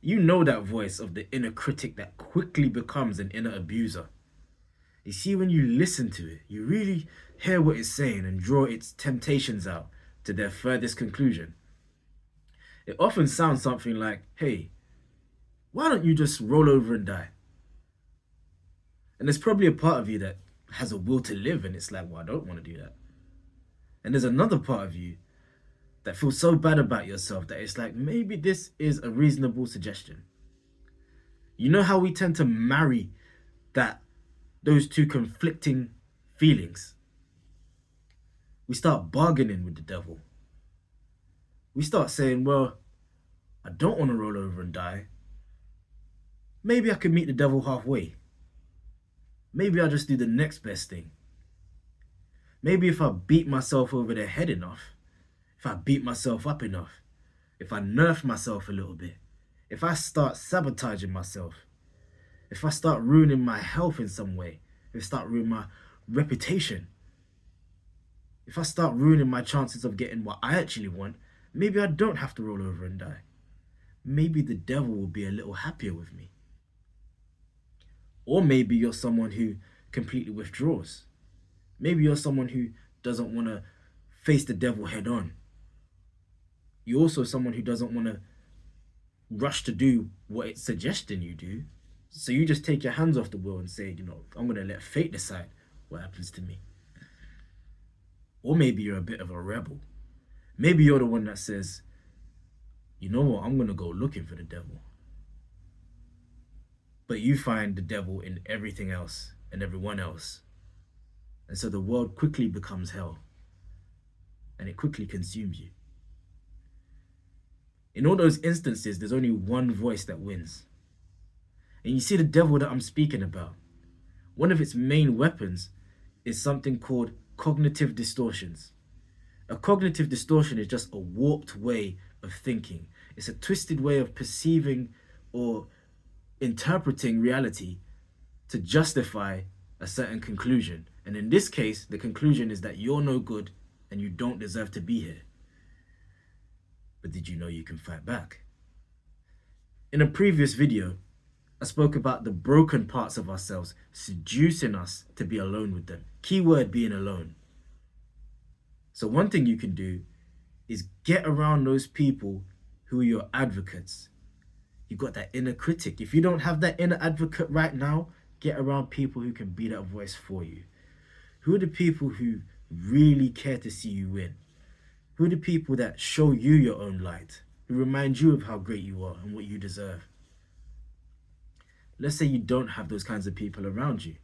You know that voice of the inner critic that quickly becomes an inner abuser. You see, when you listen to it, you really hear what it's saying and draw its temptations out to their furthest conclusion. It often sounds something like, hey, why don't you just roll over and die? And there's probably a part of you that has a will to live, and it's like, well, I don't want to do that. And there's another part of you that feels so bad about yourself that it's like, maybe this is a reasonable suggestion. You know how we tend to marry that those two conflicting feelings? We start bargaining with the devil. We start saying, well, I don't want to roll over and die. Maybe I could meet the devil halfway. Maybe I'll just do the next best thing. Maybe if I beat myself over the head enough, if I beat myself up enough, if I nerf myself a little bit, if I start sabotaging myself, if I start ruining my health in some way, if I start ruining my reputation, if I start ruining my chances of getting what I actually want, maybe I don't have to roll over and die. Maybe the devil will be a little happier with me. Or maybe you're someone who completely withdraws. Maybe you're someone who doesn't want to face the devil head on. You're also someone who doesn't want to rush to do what it's suggesting you do. So you just take your hands off the wheel and say, I'm going to let fate decide what happens to me. Or maybe you're a bit of a rebel. Maybe you're the one that says, you know what, I'm going to go looking for the devil. But you find the devil in everything else and everyone else. And so the world quickly becomes hell. And it quickly consumes you. In all those instances, there's only one voice that wins. And you see the devil that I'm speaking about. One of its main weapons is something called cognitive distortions. A cognitive distortion is just a warped way of thinking. It's a twisted way of perceiving or interpreting reality to justify a certain conclusion. And in this case, the conclusion is that you're no good and you don't deserve to be here. But did you know you can fight back? In a previous video, I spoke about the broken parts of ourselves seducing us to be alone with them. Keyword being alone. So one thing you can do is get around those people who are your advocates. You've got that inner critic. If you don't have that inner advocate right now, get around people who can be that voice for you. Who are the people who really care to see you win? Who are the people that show you your own light? Who remind you of how great you are and what you deserve? Let's say you don't have those kinds of people around you.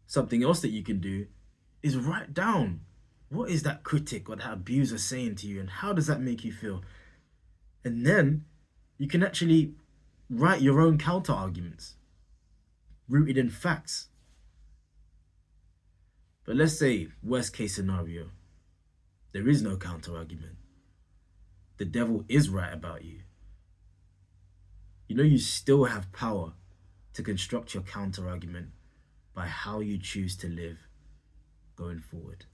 Something else that you can do is write down, what is that critic or that abuser saying to you and how does that make you feel? And then you can actually write your own counter arguments rooted in facts. But let's say, worst case scenario, there is no counter argument. The devil is right about you. You still have power to construct your counter argument by how you choose to live going forward.